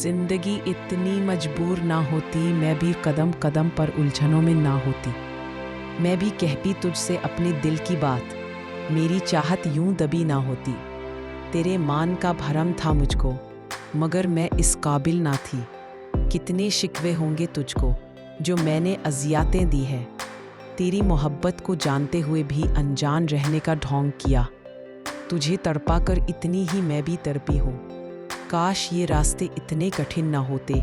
जिंदगी इतनी मजबूर ना होती, मैं भी कदम कदम पर उलझनों में ना होती। मैं भी कहती तुझसे अपने दिल की बात, मेरी चाहत यूं दबी ना होती। तेरे मान का भरम था मुझको, मगर मैं इस काबिल ना थी। कितने शिकवे होंगे तुझको जो मैंने अज़ियतें दी है। तेरी मोहब्बत को जानते हुए भी अनजान रहने का ढोंग किया। तुझे तड़पा कर इतनी ही मैं भी तड़पी हूँ। काश ये रास्ते इतने कठिन ना होते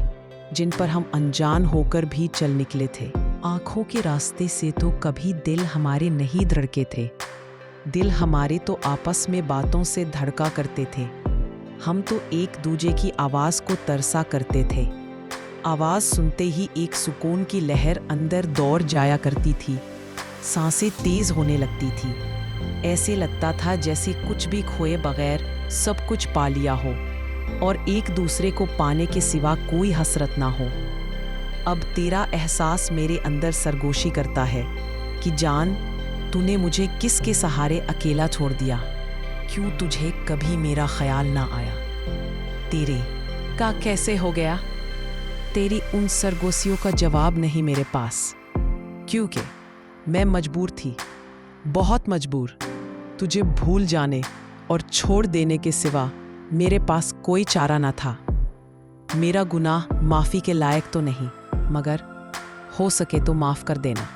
जिन पर हम अनजान होकर भी चल निकले थे। आँखों के रास्ते से तो कभी दिल हमारे नहीं धड़के थे। दिल हमारे तो आपस में बातों से धड़का करते थे। हम तो एक दूजे की आवाज़ को तरसा करते थे। आवाज़ सुनते ही एक सुकून की लहर अंदर दौड़ जाया करती थी। सांसें तेज़ होने लगती थी। ऐसे लगता था जैसे कुछ भी खोए बगैर सब कुछ पा लिया हो और एक दूसरे को पाने के सिवा कोई हसरत ना हो। अब तेरा एहसास मेरे अंदर सरगोशी करता है कि जान, तूने मुझे किसके सहारे अकेला छोड़ दिया। क्यों तुझे कभी मेरा ख्याल ना आया। तेरे का कैसे हो गया। तेरी उन सरगोशियों का जवाब नहीं मेरे पास, क्योंकि मैं मजबूर थी, बहुत मजबूर। तुझे भूल जाने और छोड़ देने के सिवा मेरे पास कोई चारा ना था। मेरा गुनाह माफ़ी के लायक तो नहीं, मगर हो सके तो माफ़ कर देना।